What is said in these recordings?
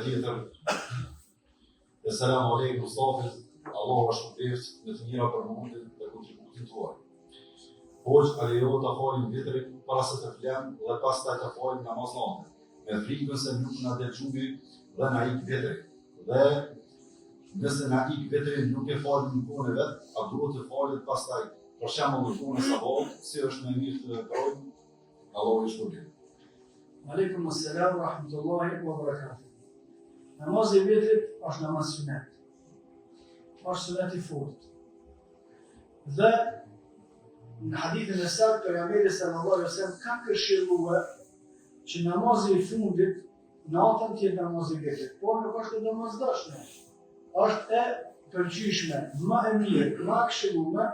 tjetër. Selamu alejkum Mustafis, Allahu është shpërblet me të mira për mundin dhe kontributin tuaj. Hoxh, a lejo ta falim vitrin para se të flam dhe pastaj të falim namaz natë, me frikën se nuk na del xhubi dhe na ik vitri. Dhe nëse na ik vitri nuk e falim në kohën e vet, a duhet të falet pastaj për shembull në kohën e sabahut, si është më mirë të veprojmë? Allahu i shpërblet. Aleikum assalam wa rahmatullahi wa barakatuh. Namazi i vitrit është namaz sunet. Është sunet i fortë. Dhe në hadithin e saktë pejgamberi sallallahu alaihi wasallam ka këshilluar që namazi i fundit natën të jetë namazi i vitrit, por nuk është e domosdoshme. Është e pëlqyeshme, më e mirë, më e këshilluar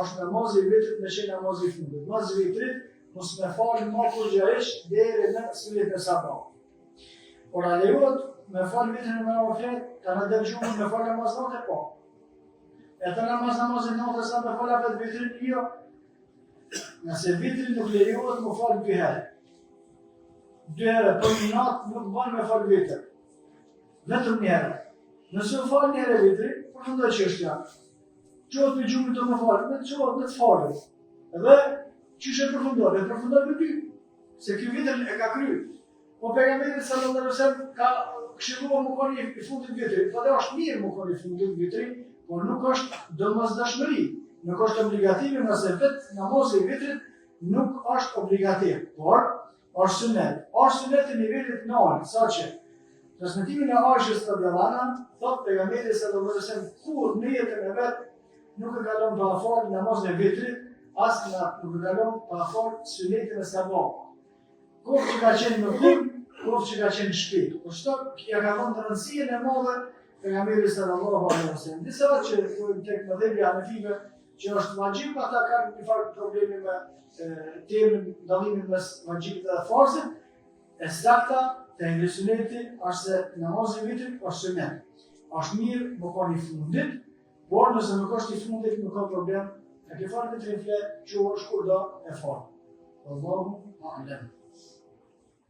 është namazi i vitrit me qenë namazi i fundit. Namazi i vitrit mos me falë më përgjithërisht deri në sunet e sabahut. Por a lejohet me falë vitrin me ofert, ka në dërgjumë me falë namaz natë po. E të namazin natë sa me falë vetë vitrin, jo. Nëse vitrin nuk lejohet me falë 2 herë. 2 herë për një natë nuk bën me falë vitrin. Vetëm 1 herë. Nëse u falë 1 herë vitrin, përfundoj çështja. Qohet me gjumin të më falë, me qohet me të falë. Edhe çish e përfundoj me 2. Se ky vitrin e ka kryer. Po pejgamberi sallallahu alaihi wasallam ka këshilluar më koni i fundit vitrit, po dhe është mirë më koni i fundit vitrit, por nuk është domosdoshmëri, nuk është obligative, nëse vetë namazi i vitrit nuk është obligativ, por është sunet. Është sunet i nivelit 9, saqë transmetimin e Aishës radhiyallahu anha, thotë pejgamberi sallallahu alaihi wasallam kur në jetën e vet nuk e kalon pa fal namazin e vitrit, as nuk e kalon pa fal sunetin e sabahut. Kur që ka qenë në punë, kur që ka qenë në shtëpi. Por çdo ja ka dhënë rëndësinë e madhe pejgamberi sallallahu alaihi wasallam. Disa që tek mëdhëbi hanefive që është vajib, ata kanë një farë problemi me temën dallimin mes vajibit dhe farzit. E sakta te suneti është se namazi i vitrit është sunet. Është mirë më koni fundit, por nëse nuk është i fundit nuk ka problem. E ke farë vitrin flet, quhesh kurdo e fal. Allahu a'lam.